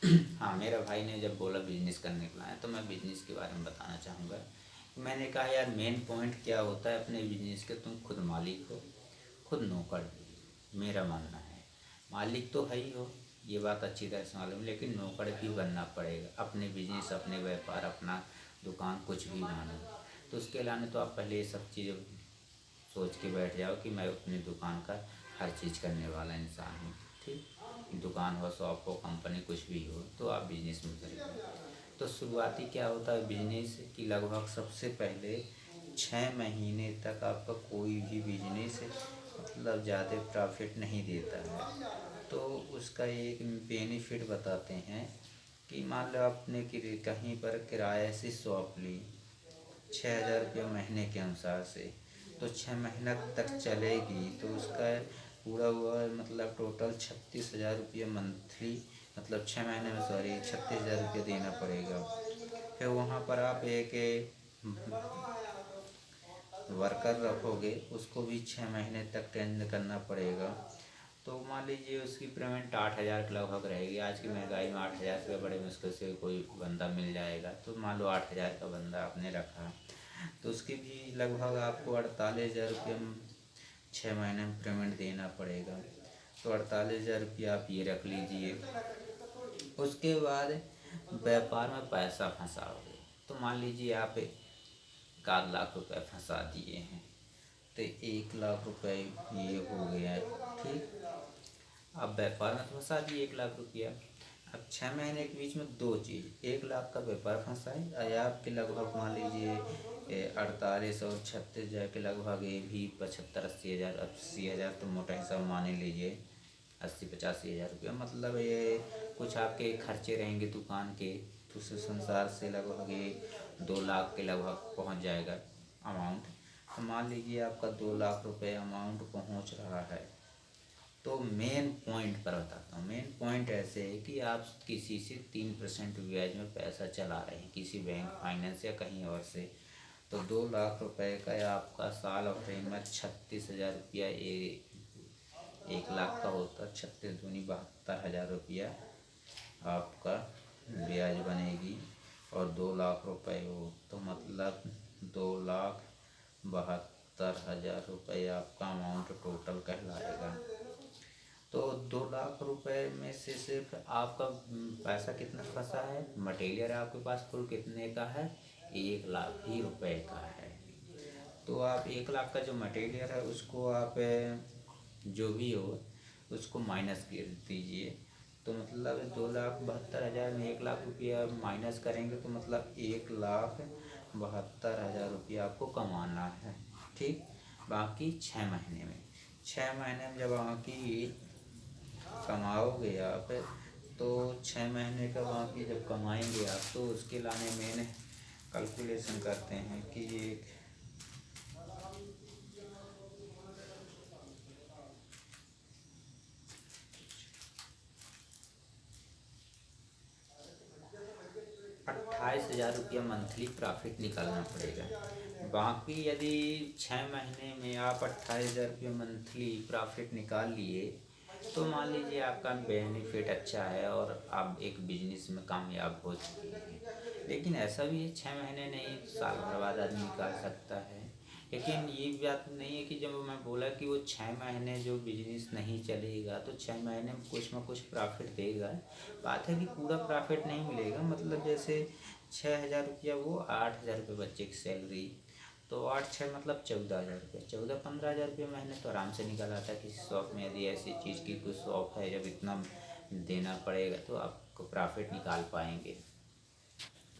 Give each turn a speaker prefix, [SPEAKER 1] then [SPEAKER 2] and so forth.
[SPEAKER 1] हाँ, मेरा भाई ने जब बोला बिजनेस करने के लिए, तो मैं बिजनेस के बारे में बताना चाहूँगा। मैंने कहा यार मेन पॉइंट क्या होता है अपने बिजनेस के, तुम खुद मालिक हो, खुद नौकर। मेरा मानना है मालिक तो है ही हो, ये बात अच्छी तरह से मालूम, लेकिन नौकर भी बनना पड़ेगा अपने बिजनेस, अपने व्यापार, अपना दुकान, कुछ भी मानो। तो उसके लाने तो आप पहले ये सब चीज़ें सोच के बैठ जाओ कि मैं अपनी दुकान का हर चीज़ करने वाला इंसान हूँ। ठीक, दुकान हो, शॉप हो, कंपनी कुछ भी हो, तो आप बिजनेस में करेंगे। तो शुरुआती क्या होता है बिजनेस की, लगभग सबसे पहले 6 महीने तक आपका कोई भी बिजनेस मतलब ज़्यादा प्रॉफिट नहीं देता है। तो उसका एक बेनिफिट बताते हैं कि मान लो आपने कहीं पर किराए से शॉप ली 6,000 रुपया महीने के अनुसार से, तो 6 महीना तक चलेगी तो उसका पूरा हुआ मतलब टोटल 36,000 रुपया मंथली, मतलब 6 महीने में, सॉरी, 36,000 रुपया देना पड़ेगा। फिर वहाँ पर आप एक वर्कर रखोगे, उसको भी 6 महीने तक ट्रेन करना पड़ेगा। तो मान लीजिए उसकी पेमेंट 8,000 के लगभग रहेगी। आज की महंगाई में 8,000 रुपये बड़े मुश्किल से कोई बंदा मिल जाएगा। तो मान लो 8,000 का बंदा आपने रखा, तो उसकी भी लगभग आपको 48,000 रुपये 6 महीने में पेमेंट देना पड़ेगा। तो 48,000 रुपया आप ये रख लीजिए। उसके बाद व्यापार में पैसा फंसाओगे, तो मान लीजिए आप 1 लाख रुपए फंसा दिए हैं, तो 1 लाख रुपए ये हो गया है। ठीक, अब व्यापार में तो फंसा दिए 1 लाख रुपया। अब 6 महीने के बीच में दो चीज़, 1 लाख का व्यापार फंसाए और आपके लगभग मान लीजिए 48 और 36,000 के लगभग, ये भी 75, 80 हज़ार, 80 हज़ार तो मोटा हिसाब मान ही लीजिए, 80, 85 हज़ार रुपया, मतलब ये कुछ आपके खर्चे रहेंगे दुकान के, तो उस संसार से लगभग ये 2 लाख के लगभग पहुंच जाएगा अमाउंट। तो मान लीजिए आपका 2 लाख रुपए अमाउंट पहुंच रहा है। तो मेन पॉइंट पर बताता हूँ। मेन पॉइंट ऐसे है कि आप किसी से 3% ब्याज में पैसा चला रहे हैं, किसी बैंक, फाइनेंस या कहीं और से, तो 2 लाख रुपए का आपका साल और में 36,000 रुपया, 1 लाख का होता, 36 दूनी 72,000 रुपया आपका ब्याज बनेगी। और 2 लाख रुपए हो तो मतलब 2,72,000 रुपये आपका अमाउंट टोटल कहलाएगा। तो 2 लाख रुपए में से सिर्फ आपका पैसा कितना फंसा है, मटेरियल आपके पास कुल कितने का है, 1 लाख ही रुपए का है। तो आप 1 लाख का जो मटेरियल है उसको आप जो भी हो उसको माइनस कर दीजिए। तो मतलब 2,72,000 में 1 लाख रुपया माइनस करेंगे तो मतलब 1,72,000 रुपया आपको कमाना है। ठीक, बाकी 6 महीने में, 6 महीने में जब बाकी कमाओगे आप, तो 6 महीने का बाकी जब कमाएंगे आप, तो उसके लाने मैंने कैलकुलेशन करते हैं कि ये 28,000 रुपया मंथली प्रॉफिट निकालना पड़ेगा। बाकी यदि 6 महीने में आप 28,000 रुपया मंथली प्रॉफिट निकाल लिए, तो मान लीजिए आपका बेनिफिट अच्छा है और आप एक बिजनेस में कामयाब हो चुके हैं। लेकिन ऐसा भी है 6 महीने नहीं, साल भर बाद आदमी निकाल सकता है। लेकिन ये बात नहीं है कि जब मैं बोला कि वो 6 महीने जो बिजनेस नहीं चलेगा तो 6 महीने में कुछ ना कुछ प्रॉफिट देगा। बात है कि पूरा प्रॉफिट नहीं मिलेगा, मतलब जैसे 6,000 रुपया, वो 8,000 रुपये बच्चे की सैलरी, तो 8 6 मतलब 14,000 रुपये, 14 15,000 रुपये महीने तो आराम से निकल आता है किसी शॉप में। यदि ऐसी चीज़ की कोई शॉप है जब इतना देना पड़ेगा तो आपको प्रॉफिट निकाल पाएंगे।